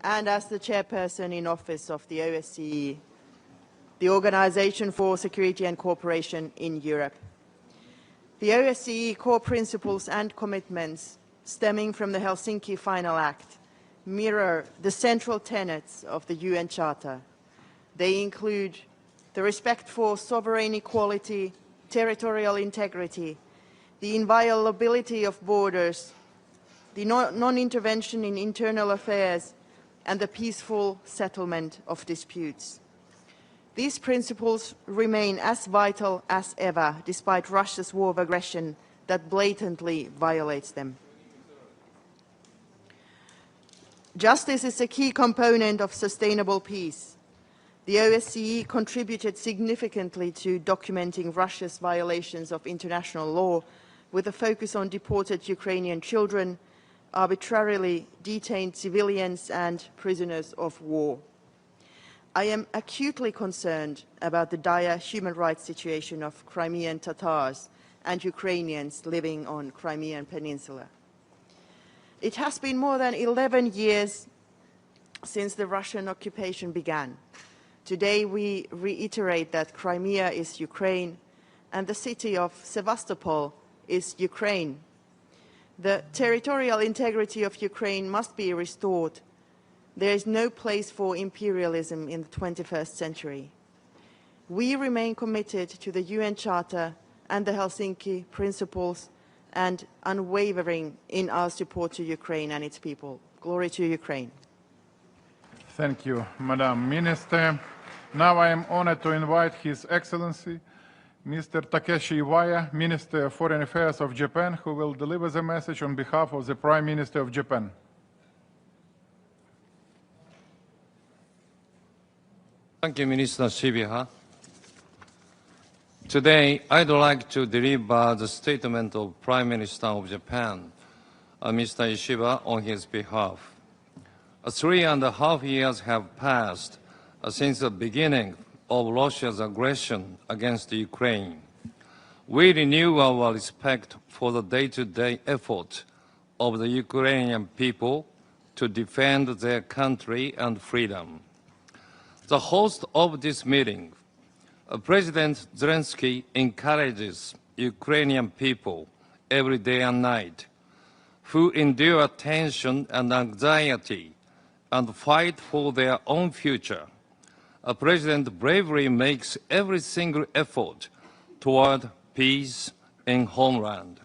and as the Chairperson in Office of the OSCE, the Organization for Security and Cooperation in Europe. The OSCE core principles and commitments stemming from the Helsinki Final Act mirror the central tenets of the UN Charter. They include the respect for sovereign equality, territorial integrity, the inviolability of borders, the non-intervention in internal affairs, and the peaceful settlement of disputes. These principles remain as vital as ever, despite Russia's war of aggression that blatantly violates them. Justice is a key component of sustainable peace. The OSCE contributed significantly to documenting Russia's violations of international law, with a focus on deported Ukrainian children, arbitrarily detained civilians, and prisoners of war. I am acutely concerned about the dire human rights situation of Crimean Tatars and Ukrainians living on Crimean Peninsula. It has been more than 11 years since the Russian occupation began. Today we reiterate that Crimea is Ukraine and the city of Sevastopol is Ukraine. The territorial integrity of Ukraine must be restored. There is no place for imperialism in the 21st century. We remain committed to the UN Charter and the Helsinki principles and unwavering in our support to Ukraine and its people. Glory to Ukraine. Thank you, Madam Minister. Now I am honored to invite His Excellency Mr. Takeshi Iwaya, Minister of Foreign Affairs of Japan, who will deliver the message on behalf of the Prime Minister of Japan. Thank you, Minister Shibiha. Today, I'd like to deliver the statement of Prime Minister of Japan, Mr. Ishiba, on his behalf. 3.5 years have passed since the beginning of Russia's aggression against Ukraine. We renew our respect for the day-to-day effort of the Ukrainian people to defend their country and freedom. The host of this meeting, President Zelensky, encourages Ukrainian people every day and night who endure tension and anxiety and fight for their own future. A president bravely makes every single effort toward peace in homeland.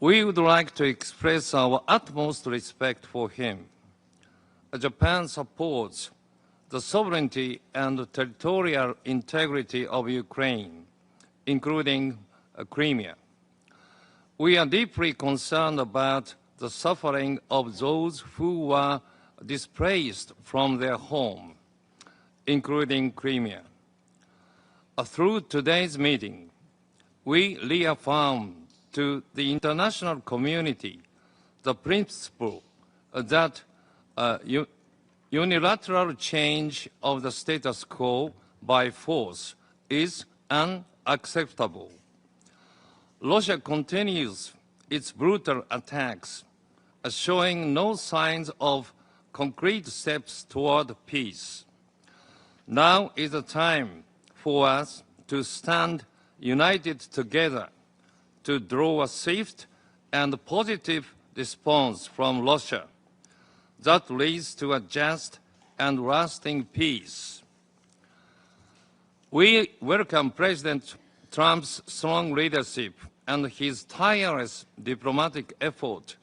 We would like to express our utmost respect for him. Japan supports the sovereignty and territorial integrity of Ukraine, including Crimea. We are deeply concerned about the suffering of those who were displaced from their home, including Crimea. Through today's meeting, we reaffirm to the international community the principle that unilateral change of the status quo by force is unacceptable. Russia continues its brutal attacks, showing no signs of concrete steps toward peace. Now is the time for us to stand united together to draw a swift and positive response from Russia that leads to a just and lasting peace. We welcome President Trump's strong leadership and his tireless diplomatic effort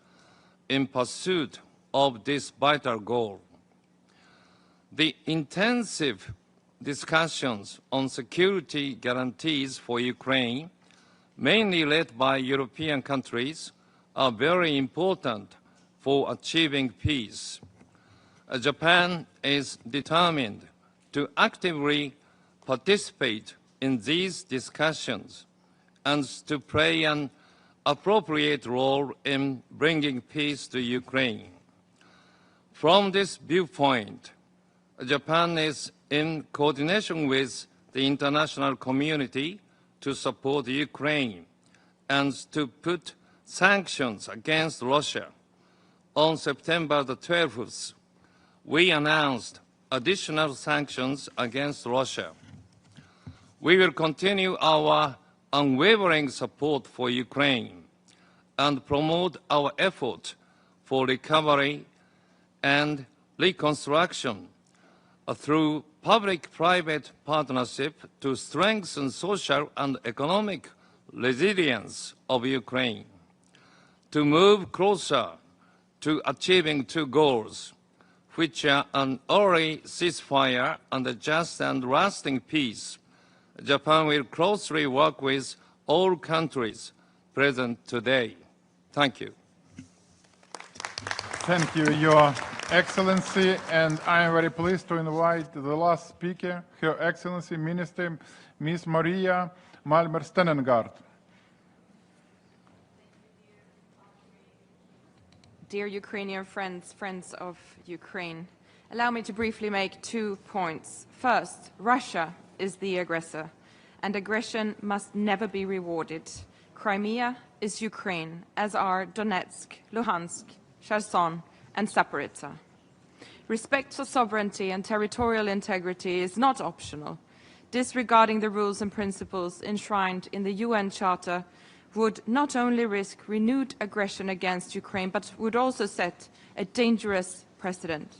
in pursuit of this vital goal. The intensive discussions on security guarantees for Ukraine, mainly led by European countries, are very important for achieving peace. Japan is determined to actively participate in these discussions and to play an appropriate role in bringing peace to Ukraine. From this viewpoint, Japan is in coordination with the international community to support Ukraine and to put sanctions against Russia. On September the 12th, we announced additional sanctions against Russia. We will continue our unwavering support for Ukraine and promote our effort for recovery and reconstruction through public-private partnership to strengthen social and economic resilience of Ukraine, to move closer to achieving two goals, which are an early ceasefire and a just and lasting peace. Japan will closely work with all countries present today. Thank you. Thank you, Your Excellency, and I am very pleased to invite the last speaker, Her Excellency Minister Ms. Maria Malmer-Stenengard. Dear Ukrainian friends, friends of Ukraine, allow me to briefly make 2 points. First, Russia is the aggressor, and aggression must never be rewarded. Crimea is Ukraine, as are Donetsk, Luhansk, Kherson, and Zaporizhzhia. Respect for sovereignty and territorial integrity is not optional. Disregarding the rules and principles enshrined in the UN Charter would not only risk renewed aggression against Ukraine, but would also set a dangerous precedent.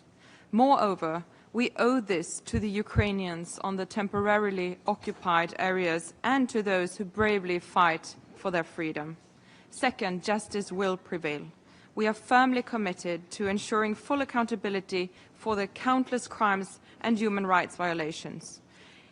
Moreover, we owe this to the Ukrainians on the temporarily occupied areas and to those who bravely fight for their freedom. Second, justice will prevail. We are firmly committed to ensuring full accountability for the countless crimes and human rights violations.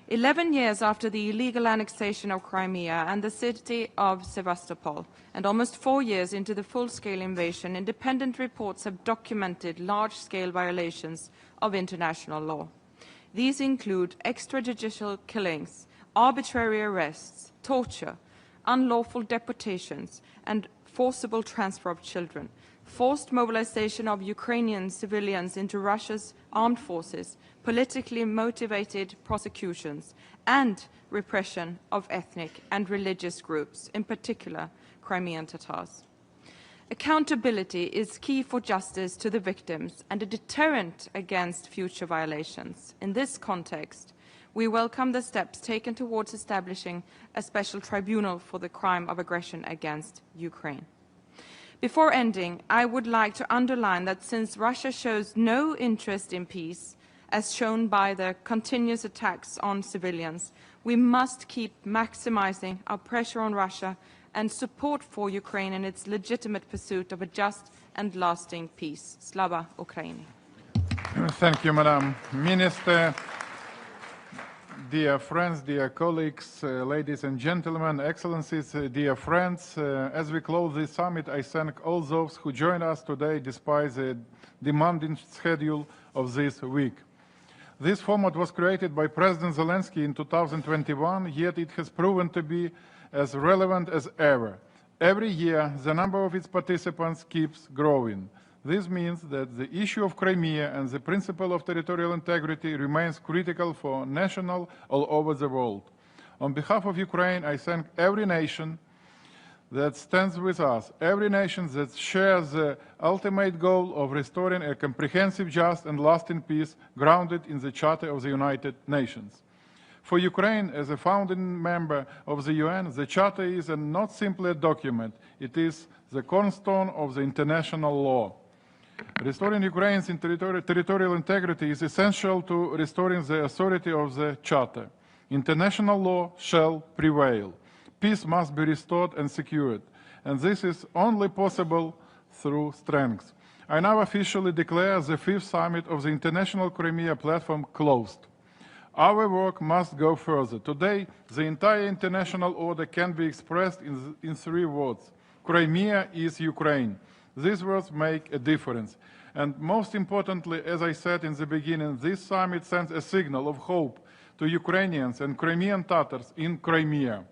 11 years after the illegal annexation of Crimea and the city of Sevastopol, and almost 4 years into the full-scale invasion, independent reports have documented large-scale violations of international law. These include extrajudicial killings, arbitrary arrests, torture, unlawful deportations, and forcible transfer of children, forced mobilization of Ukrainian civilians into Russia's armed forces, politically motivated prosecutions, and repression of ethnic and religious groups, in particular Crimean Tatars. Accountability is key for justice to the victims and a deterrent against future violations. In this context, we welcome the steps taken towards establishing a special tribunal for the crime of aggression against Ukraine. Before ending, I would like to underline that since Russia shows no interest in peace, as shown by the continuous attacks on civilians, we must keep maximizing our pressure on Russia and support for Ukraine in its legitimate pursuit of a just and lasting peace. Slava Ukraini. Thank you, Madam Minister. Dear friends, dear colleagues, ladies and gentlemen, excellencies, dear friends, as we close this summit, I thank all those who joined us today despite the demanding schedule of this week. This format was created by President Zelensky in 2021, yet it has proven to be as relevant as ever. Every year, the number of its participants keeps growing. This means that the issue of Crimea and the principle of territorial integrity remains critical for nations all over the world. On behalf of Ukraine, I thank every nation that stands with us, every nation that shares the ultimate goal of restoring a comprehensive, just and lasting peace grounded in the Charter of the United Nations. For Ukraine, as a founding member of the UN, the Charter is not simply a document, it is the cornerstone of the international law. Restoring Ukraine's territorial integrity is essential to restoring the authority of the Charter. International law shall prevail. Peace must be restored and secured, and this is only possible through strength. I now officially declare the 5th summit of the International Crimea Platform closed. Our work must go further. Today, the entire international order can be expressed in 3 words. Crimea is Ukraine. These words make a difference. And most importantly, as I said in the beginning, this summit sends a signal of hope to Ukrainians and Crimean Tatars in Crimea.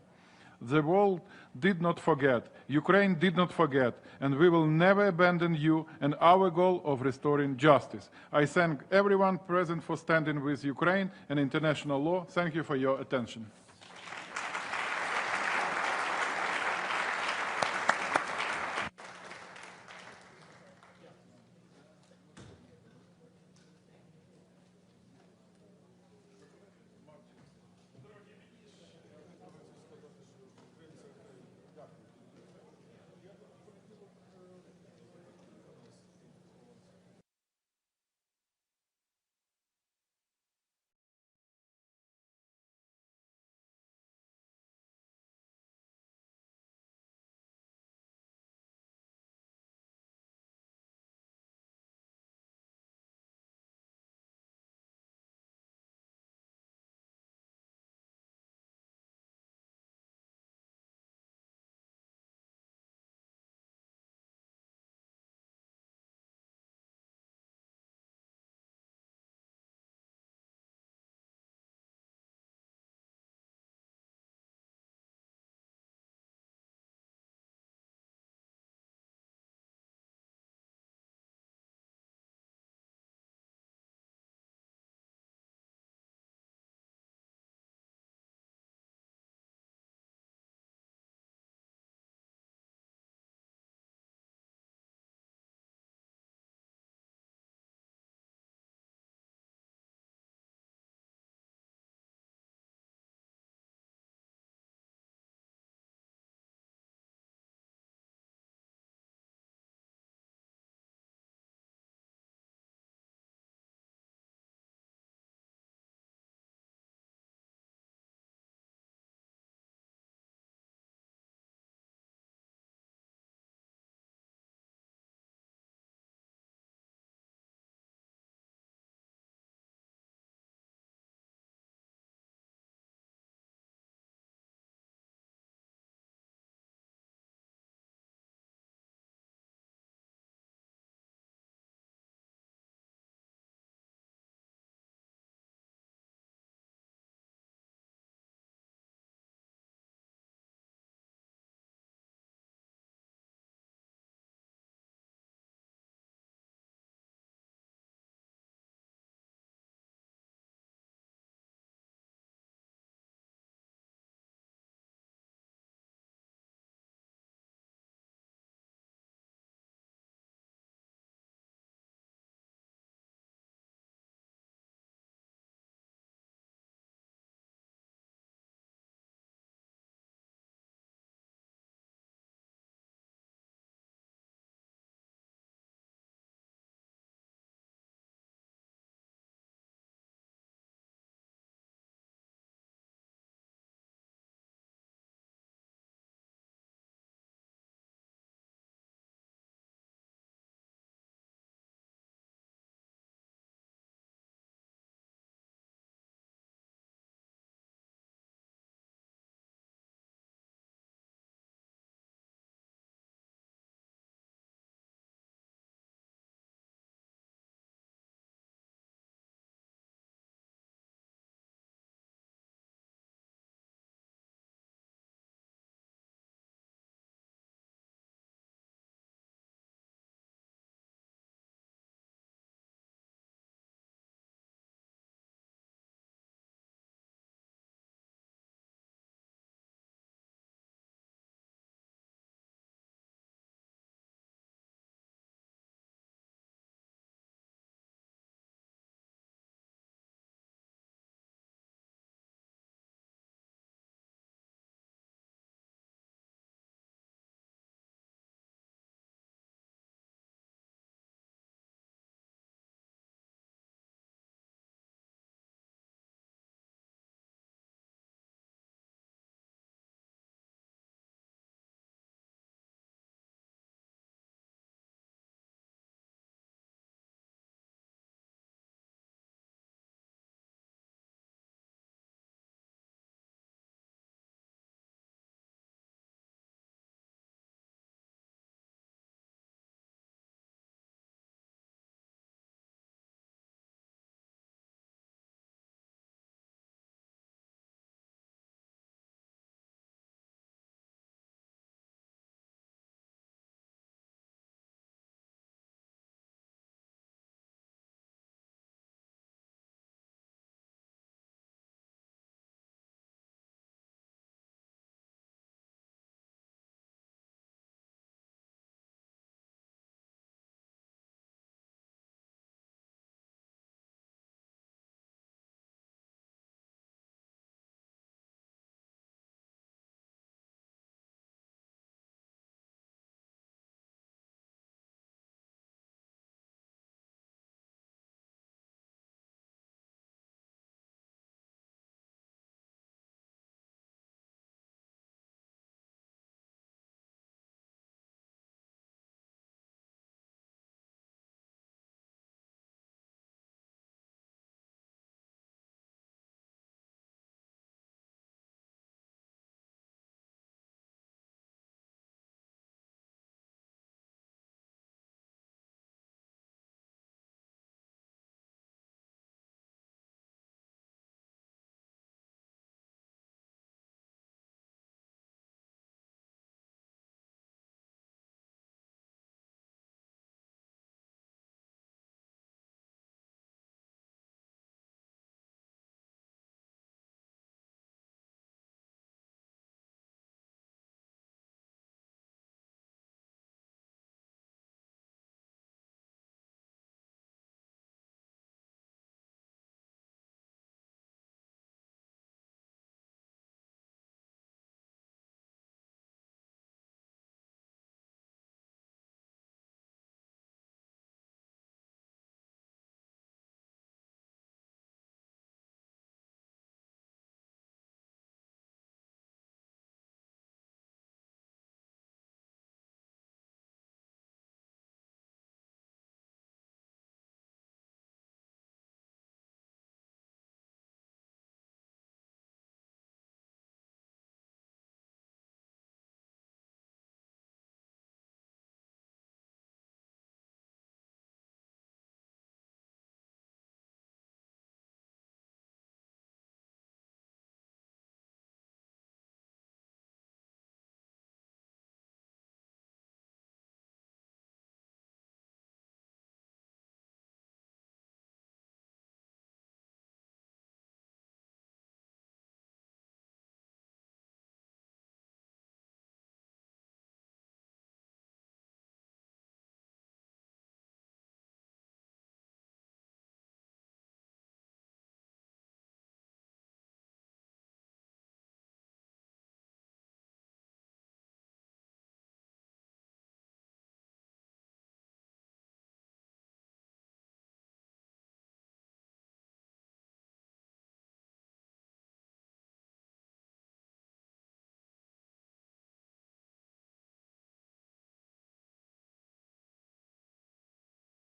The world did not forget, Ukraine did not forget, and we will never abandon you and our goal of restoring justice. I thank everyone present for standing with Ukraine and international law. Thank you for your attention.